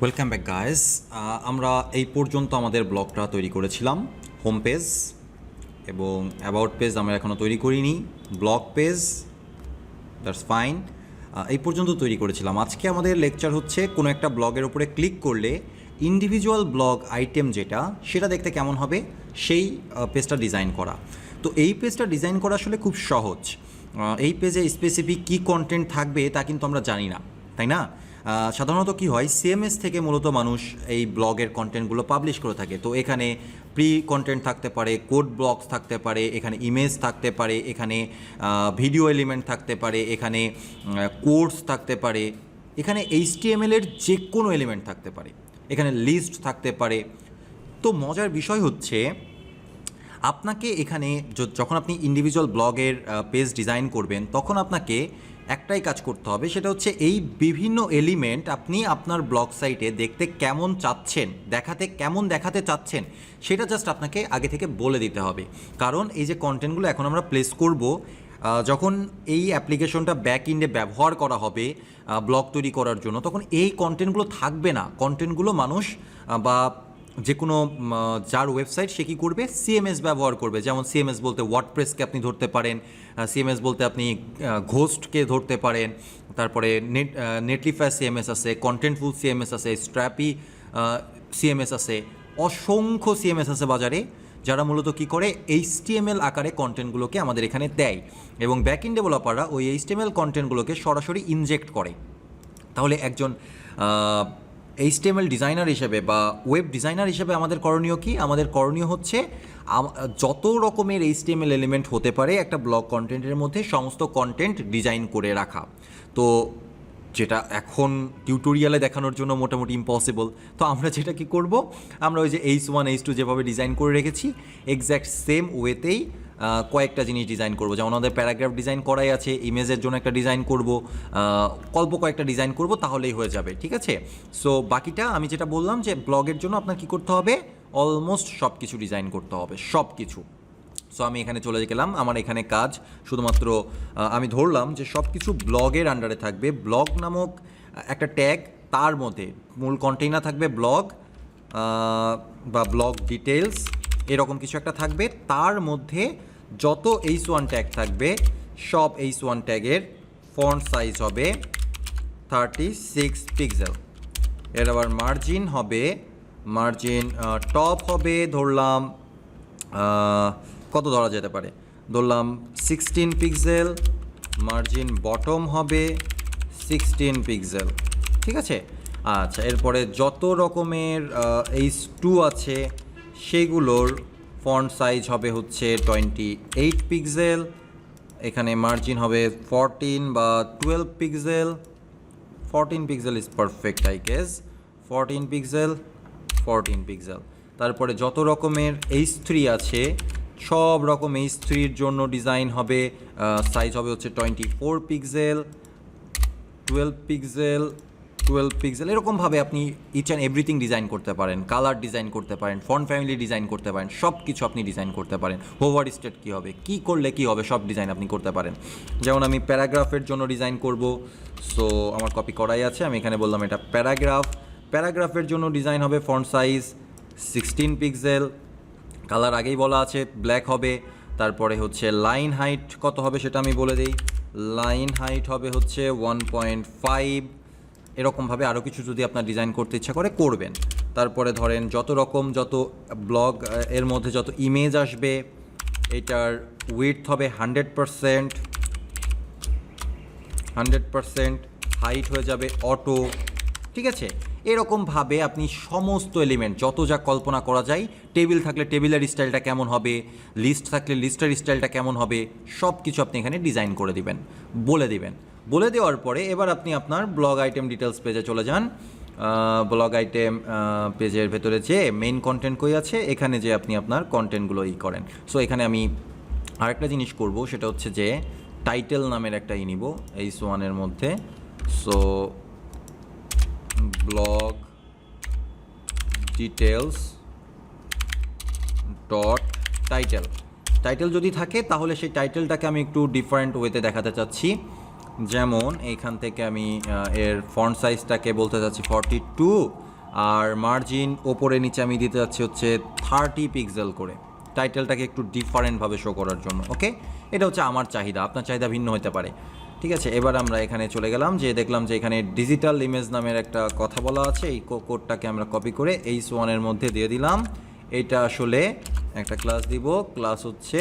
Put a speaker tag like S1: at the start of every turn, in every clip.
S1: Welcome back guys. আমরা এই পর্যন্ত আমাদের ব্লগটা তৈরি করেছিলাম হোম পেজ এবং অ্যাবাউট পেজ আমরা এখনও তৈরি করিনি। ব্লগ পেজ দ্যাটস ফাইন, এই পর্যন্ত তৈরি করেছিলাম। আজকে আমাদের লেকচার হচ্ছে কোনো একটা ব্লগের উপরে ক্লিক করলে ইন্ডিভিজুয়াল ব্লগ আইটেম যেটা সেটা দেখতে কেমন হবে সেই পেজটা ডিজাইন করা। তো এই পেজটা ডিজাইন করা আসলে খুব সহজ। এই পেজে স্পেসিফিক কী কন্টেন্ট থাকবে তা কিন্তু আমরা জানি না, তাই না? সাধারণত কি হয়, সিএমএস থেকে মূলত মানুষ এই ব্লগের কন্টেন্টগুলো পাবলিশ করে থাকে। তো এখানে প্রি কন্টেন্ট থাকতে পারে, কোড ব্লগস থাকতে পারে, এখানে ইমেজ থাকতে পারে, এখানে ভিডিও এলিমেন্ট থাকতে পারে, এখানে কোর্স থাকতে পারে, এখানে এইচটিএমএল এর যে কোনো এলিমেন্ট থাকতে পারে, এখানে লিস্ট থাকতে পারে। তো মজার বিষয় হচ্ছে আপনাকে এখানে যখন আপনি ইন্ডিভিজুয়াল ব্লগের পেজ ডিজাইন করবেন তখন আপনাকে একটাই কাজ করতে হবে, সেটা হচ্ছে এই বিভিন্ন এলিমেন্ট আপনি আপনার ব্লগ সাইটে দেখতে কেমন চাচ্ছেন, কেমন দেখাতে চাচ্ছেন সেটা জাস্ট আপনাকে আগে থেকে বলে দিতে হবে। কারণ এই যে কন্টেন্টগুলো এখন আমরা প্লেস করব, যখন এই অ্যাপ্লিকেশনটা ব্যাক এন্ডে ব্যবহার করা হবে ব্লগ তৈরি করার জন্য, তখন এই কন্টেন্টগুলো থাকবে না। কন্টেন্টগুলো মানুষ বা যে কোনো যার ওয়েবসাইট সে কী করবে, সিএমএস ব্যবহার করবে। যেমন সিএমএস বলতে ওয়ার্ডপ্রেসকে আপনি ধরতে পারেন, সিএমএস বলতে আপনি ঘোস্টকে ধরতে পারেন, তারপরে নেটলিফাই সিএমএস আছে, কন্টেন্টফুল সিএমএস আছে, স্ট্র্যাপি সিএমএস আছে, অসংখ্য সিএমএস আছে বাজারে, যারা মূলত কী করে এইচটিএমএল আকারে কন্টেন্টগুলোকে আমাদের এখানে দেয় এবং ব্যাক এন্ড ডেভেলপাররা ওই এইচটিএমএল কন্টেন্টগুলোকে সরাসরি ইনজেক্ট করে। তাহলে একজন এইচটিএমএল ডিজাইনার হিসেবে বা ওয়েব ডিজাইনার হিসেবে আমাদের করণীয় কি? আমাদের করণীয় হচ্ছে যত রকমের এইচটিএমএল এলিমেন্ট হতে পারে একটা ব্লগ কন্টেন্টের মধ্যে সমস্ত কন্টেন্ট ডিজাইন করে রাখা। তো যেটা এখন টিউটোরিয়ালে দেখানোর জন্য মোটামুটি ইম্পসিবল। তো আমরা যেটা কি করব, আমরা ওই যে H1 H2 যেভাবে ডিজাইন করে রেখেছি এক্স্যাক্ট সেম ওয়েতেই কয়েকটা জিনিস ডিজাইন করব। যেমন আমাদের প্যারাগ্রাফ ডিজাইন করাই আছে, ইমেজের জন্য একটা ডিজাইন করব, কয়েকটা ডিজাইন করব, তাহলেই হয়ে যাবে, ঠিক আছে? সো বাকিটা আমি যেটা বললাম যে ব্লগের জন্য আপনার কী করতে হবে, অলমোস্ট সব কিছু ডিজাইন করতে হবে, সব কিছু। সো আমি এখানে চলে গেলাম, আমার এখানে কাজ শুধুমাত্র আমি ধরলাম যে সব কিছু ব্লগের আন্ডারে থাকবে। ব্লগ নামক একটা ট্যাগ, তার মধ্যে মূল কন্টেইনার থাকবে ব্লগ বা ব্লগ ডিটেলস, এরকম কিছু একটা থাকবে। তার মধ্যে যত H1 ট্যাগ থাকবে সব H1 ট্যাগের ফন্ট সাইজ হবে 36 পিক্সেল। এর আবার মার্জিন হবে, টপ হবে ধরলাম কত ধরা যেতে পারে, ধরলাম 16 পিক্সেল, মার্জিন বটম হবে 16 পিক্সেল, ঠিক আছে? আচ্ছা, এরপরে যত রকমের H2 আছে সেগুলোর ফন্ট সাইজ হবে হচ্ছে 28 পিক্সেল, এখানে মার্জিন হবে 14 বা 12 pixel. 14 pixel is perfect I guess, 14 pixel. তারপরে যত রকমের H3 আছে সব রকম H3-র জন্য ডিজাইন হবে, সাইজ হবে হচ্ছে 24 পিক্সেল, 12 পিক্সেল, এরকমভাবে আপনি ইচ অ্যান্ড এভরিথিং ডিজাইন করতে পারেন। কালার ডিজাইন করতে পারেন, ফন্ট ফ্যামিলি ডিজাইন করতে পারেন, সব কিছু আপনি ডিজাইন করতে পারেন। হোভার স্টেট কী হবে, কী করলে কী হবে, সব ডিজাইন আপনি করতে পারেন। যেমন আমি প্যারাগ্রাফের জন্য ডিজাইন করব, সো আমার কপি করাই আছে, আমি এখানে বললাম এটা প্যারাগ্রাফের জন্য ডিজাইন হবে ফন্ট সাইজ 16 পিক্সেল, কালার আগেই বলা আছে ব্ল্যাক হবে। তারপরে হচ্ছে লাইন হাইট কত হবে সেটা আমি বলে দিই, লাইন হাইট হবে হচ্ছে 1.5। এরকমভাবে আরও কিছু যদি আপনার ডিজাইন করতে ইচ্ছা করে করবেন। তারপরে ধরেন যত ব্লগ এর মধ্যে যত ইমেজ আসবে এটার উইডথ হবে 100%, হাইট হয়ে যাবে অটো, ঠিক আছে? এরকমভাবে আপনি সমস্ত এলিমেন্ট যত যা কল্পনা করা যায়, টেবিল থাকলে টেবিলের স্টাইলটা কেমন হবে, লিস্ট থাকলে লিস্টের স্টাইলটা কেমন হবে, সব কিছু আপনি এখানে ডিজাইন করে দিবেন, বলে দেওয়ার পরে এবার আপনি আপনার ব্লগ আইটেম ডিটেলস পেজে চলে যান। ব্লগ আইটেম পেজের ভেতরে যে মেইন কন্টেন্ট কই আছে এখানে যে আপনি আপনার কন্টেন্টগুলো করেন। সো এখানে আমি আরেকটা জিনিস করব, সেটা হচ্ছে যে টাইটেল নামের একটা নিব H1-এর মধ্যে। So blog details dot title যদি থাকে তাহলে সেই টাইটেলটাকে আমি একটু ডিফারেন্ট ওয়েতে দেখাতে চাচ্ছি। যেমন এইখান থেকে আমি এর ফন্ট সাইজটাকে বলতে চাচ্ছি 42 আর মার্জিন ওপরে নিচে আমি দিতে যাচ্ছি হচ্ছে 30 পিক্সেল করে, টাইটেলটাকে একটু ডিফারেন্টভাবে শো করার জন্য। ওকে, এটা হচ্ছে আমার চাহিদা, আপনার চাহিদা ভিন্ন হতে পারে। ঠিক আছে, এবার আমরা এখানে চলে গেলাম, যে দেখলাম যে এখানে ডিজিটাল ইমেজ নামের একটা কথা বলা আছে। এই কোডটাকে আমরা কপি করে H1 এর মধ্যে দিয়ে দিলাম। এইটা আসলে একটা ক্লাস দিব, ক্লাস হচ্ছে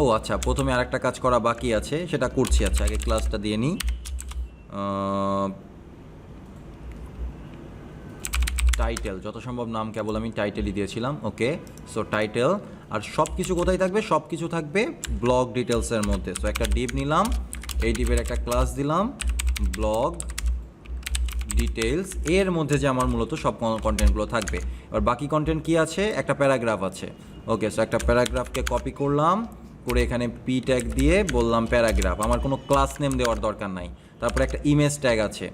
S1: ও আচ্ছা, প্রথমে আরেকটা কাজ করা বাকি আছে, সেটা করছি। আচ্ছা, আগে ক্লাসটা দিয়ে নিই। টাইটেল, যত সম্ভব নাম কেবল আমি টাইটেলই দিয়েছিলাম। ওকে, সো টাইটেল, আর সব কিছু কোথায় থাকবে? সব কিছু থাকবে ব্লগ ডিটেলসের মধ্যে। সো একটা ডিভ নিলাম, এই ডিভের একটা ক্লাস দিলাম ব্লগ ডিটেলস, এর মধ্যে যে আমার মূলত সব কন্টেন্টগুলো থাকবে। এবার বাকি কন্টেন্ট কি আছে? একটা প্যারাগ্রাফ আছে। ওকে, সো একটা প্যারাগ্রাফকে কপি করলাম, করে এখানে পি ট্যাগ দিয়ে বললাম প্যারাগ্রাফ, আমার কোনো ক্লাস নেম দেওয়ার দরকার নাই। তারপরে একটা ইমেজ ট্যাগ আছে,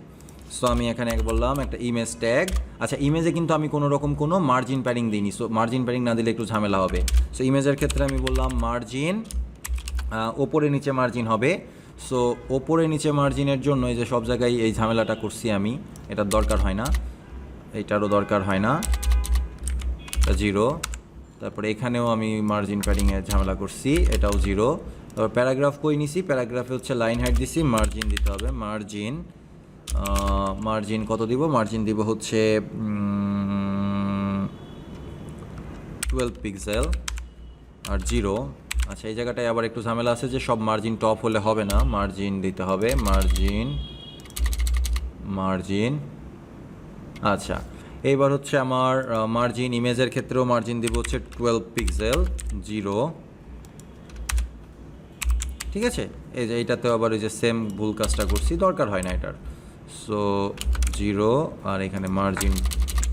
S1: সো আমি এখানে বললাম একটা ইমেজ ট্যাগ। আচ্ছা, ইমেজে কিন্তু আমি কোনো রকম কোনো মার্জিন প্যাডিং দিইনি, সো মার্জিন প্যাডিং না দিলে একটু ঝামেলা হবে। সো ইমেজের ক্ষেত্রে আমি বললাম মার্জিন, ওপরে নিচে মার্জিন হবে। সো ওপরে নিচে মার্জিনের জন্য এই যে সব জায়গায় এই ঝামেলাটা করছি আমি, এটার দরকার হয় না, এইটারও দরকার হয় না, এটা 0। তারপরে এখানেও আমি মার্জিন প্যাডিংয়ের ঝামেলা করছি, এটাও 0। তারপর প্যারাগ্রাফ কই নিছি? প্যারাগ্রাফে হচ্ছে লাইন হাইট দিছি, মার্জিন দিতে হবে, মার্জিন কত দিব? মার্জিন দিব হচ্ছে 12 পিক্সেল আর 0। আচ্ছা, এই জায়গাটায় আবার একটু ঝামেলা আছে যে সব মার্জিন টপ হলে হবে না, মার্জিন দিতে হবে, মার্জিন। আচ্ছা, এইবার হচ্ছে আমার মার্জিন, ইমেজের ক্ষেত্রেও মার্জিন দিব হচ্ছে 12 পিক্সেল 0। ঠিক আছে, এই যে এইটাতেও আবার ওই যে সেম ভুল কাজটা করছি, দরকার হয় না এটার। সো 0, আর এখানে মার্জিন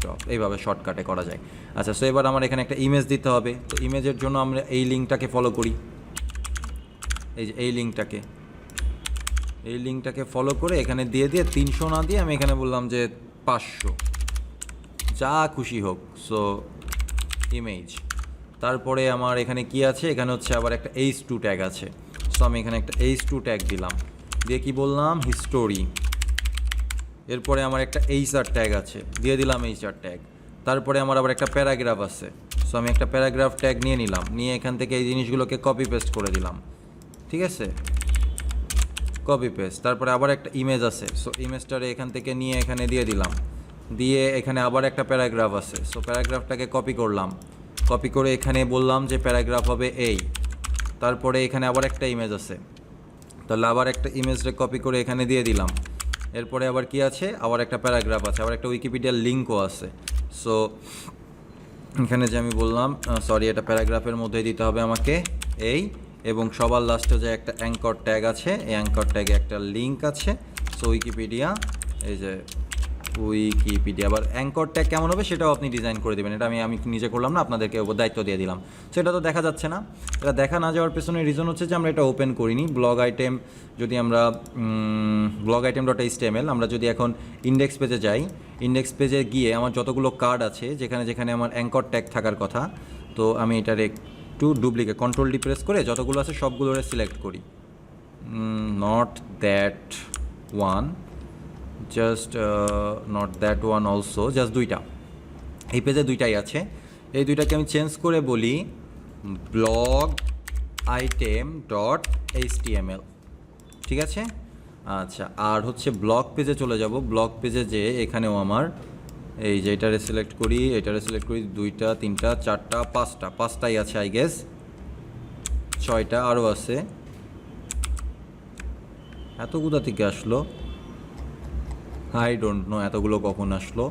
S1: টপ, এইভাবে শর্টকাটে করা যায়। আচ্ছা, সো এবার আমার এখানে একটা ইমেজ দিতে হবে। তো ইমেজের জন্য আমরা এই লিঙ্কটাকে ফলো করি, এই যে এই লিঙ্কটাকে ফলো করে এখানে দিয়ে 300 না দিয়ে আমি এখানে বললাম যে 500, যা খুশি হোক। সো ইমেজ, তারপরে আমার এখানে কি আছে? এখানে হচ্ছে আবার একটা H2 ট্যাগ আছে। সো আমি এখানে একটা H2 ট্যাগ দিলাম, দিয়ে কি বললাম? হিস্টোরি। এরপরে আমার একটা HR ট্যাগ আছে, দিয়ে দিলাম HR ট্যাগ। তারপরে আমার আবার একটা প্যারাগ্রাফ আছে, সো আমি একটা প্যারাগ্রাফ ট্যাগ নিয়ে নিলাম, নিয়ে এখান থেকে এই জিনিসগুলোকে কপি পেস্ট করে দিলাম। ঠিক আছে, কপি পেস্ট। তারপরে আবার একটা ইমেজ আছে, সো ইমেজটারে এখান থেকে নিয়ে এখানে দিয়ে দিলাম, দিয়ে এখানে আবার একটা প্যারাগ্রাফ আছে, সো প্যারাগ্রাফটাকে কপি করলাম, কপি করে এখানে বললাম যে প্যারাগ্রাফ হবে এই। তারপরে এখানে আবার একটা ইমেজ আছে, তাহলে আবার একটা ইমেজটা কপি করে এখানে দিয়ে দিলাম। এরপরে আবার কি আছে? আবার একটা প্যারাগ্রাফ আছে, আবার একটা উইকিপিডিয়ার লিঙ্কও আছে। সো এখানে যে আমি বললাম, সরি, এটা প্যারাগ্রাফের মধ্যে দিতে হবে আমাকে এই, এবং সবার লাস্টে যে একটা অ্যাঙ্কর ট্যাগ আছে, এই অ্যাঙ্কর ট্যাগে একটা লিঙ্ক আছে। সো উইকিপিডিয়া, এই যে উইকিপিডিয়া। আবার অ্যাঙ্কর ট্যাগ কেমন হবে সেটাও আপনি ডিজাইন করে দেবেন, এটা আমি নিজে করলাম না, আপনাদেরকে দায়িত্ব দিয়ে দিলাম। সেটা তো দেখা যাচ্ছে না, এটা দেখা না যাওয়ার পেছনে রিজন হচ্ছে যে আমরা এটা ওপেন করিনি। ব্লগ আইটেম, যদি আমরা ব্লগ আইটেম .html, আমরা যদি এখন ইন্ডেক্স পেজে যাই, ইন্ডেক্স পেজে গিয়ে আমার যতগুলো কার্ড আছে, যেখানে যেখানে আমার অ্যাঙ্কর ট্যাগ থাকার কথা, তো আমি এটার একটু ডুপ্লিকেট কন্ট্রোল ডি প্রেস করে যতগুলো আছে সবগুলোরে সিলেক্ট করি। Not that one, just not that one also, just 2টা, এই পেজে 2টাই আছে। এই 2টাকে আমি চেঞ্জ করে বলি ব্লগ আইটেম .html। ঠিক আছে, আচ্ছা, আর হচ্ছে ব্লগ পেজে চলে যাব। ব্লগ পেজে যে এখানেও আমার এই যে এটারে সিলেক্ট করি, 2টা 3টা 4টা 5টাই আছে, আই গেস 6টা আরও আছে। এত কোথা থেকে আসলো? আই ডোন্ট নো এতগুলো কখন আসলো।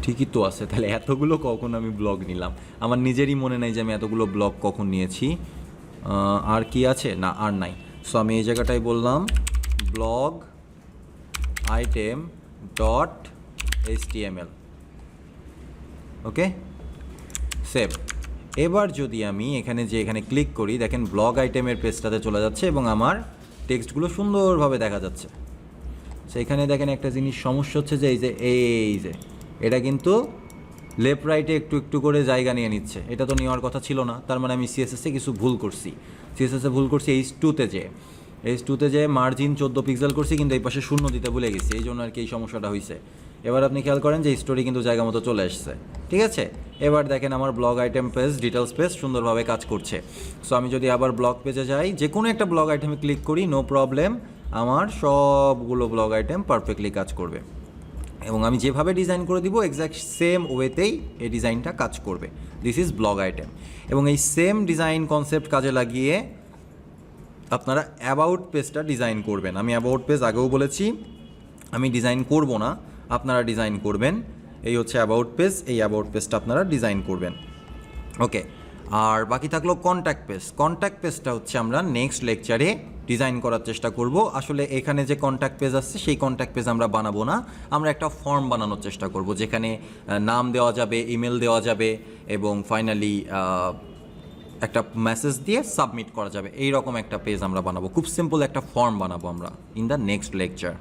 S1: ঠিকই তো আছে, তাহলে এতগুলো কখন আমি ব্লগ নিলাম? আমার নিজেরই মনে নাই যে আমি এতগুলো ব্লগ কখন নিয়েছি। আর কি আছে? না, আর নাই। সো আমি এই জায়গাটায় বললাম ব্লগ আইটেম .html। ওকে, সেভ। এবার যদি আমি এখানে ক্লিক করি, দেখেন ব্লগ আইটেমের পেজটাতে চলে যাচ্ছে এবং আমার টেক্সটগুলো সুন্দরভাবে দেখা যাচ্ছে। সেখানে দেখেন একটা জিনিস সমস্যা হচ্ছে যে এই যে এটা কিন্তু লেফট রাইটে একটু একটু করে জায়গা নিয়ে নিচ্ছে, এটা তো নেওয়ার কথা ছিল না। তার মানে আমি সিএসএসে কিছু ভুল করছি, H2-তে যে H2-তে যে মার্জিন 14 পিক্সেল করছি, কিন্তু এই পাশে শূন্য দিতে ভুলে গেছি, এই জন্য আর কি এই সমস্যাটা হয়েছে। এবার আপনি খেয়াল করেন যে স্টোরি কিন্তু জায়গা মতো চলে আসছে, ঠিক আছে। এবার দেখেন আমার blog item page, details page সুন্দরভাবে কাজ করছে। সো আমি যদি আবার ব্লগ পেজে যাই, যে কোনো একটা ব্লগ আইটেমে ক্লিক করি, নো প্রবলেম, আমার সবগুলো ব্লগ আইটেম পারফেক্টলি কাজ করবে এবং আমি যেভাবে ডিজাইন করে দিব এক্স্যাক্ট সেম ওয়েতেই এই ডিজাইনটা কাজ করবে। This is blog item. এবং এই সেম ডিজাইন কনসেপ্ট কাজে লাগিয়ে আপনারা অ্যাবাউট পেজটা ডিজাইন করবেন। আমি অ্যাবাউট পেজ আগেও বলেছি আমি ডিজাইন করব না, আপনারা ডিজাইন করবেন। এই হচ্ছে অ্যাবাউট পেজ, এই অ্যাবাউট পেজটা আপনারা ডিজাইন করবেন, ওকে। আর বাকি থাকলো কন্ট্যাক্ট পেজ। কন্ট্যাক্ট পেজটা হচ্ছে আমরা নেক্সট লেকচারে ডিজাইন করার চেষ্টা করব। আসলে এখানে যে কন্ট্যাক্ট পেজ আসছে সেই কন্ট্যাক্ট পেজ আমরা বানাবো না, আমরা একটা ফর্ম বানানোর চেষ্টা করব যেখানে নাম দেওয়া যাবে, ইমেল দেওয়া যাবে এবং ফাইনালি একটা মেসেজ দিয়ে সাবমিট করা যাবে। এই রকম একটা পেজ আমরা বানাবো, খুব সিম্পল একটা ফর্ম বানাবো আমরা ইন দ্য নেক্সট লেকচার।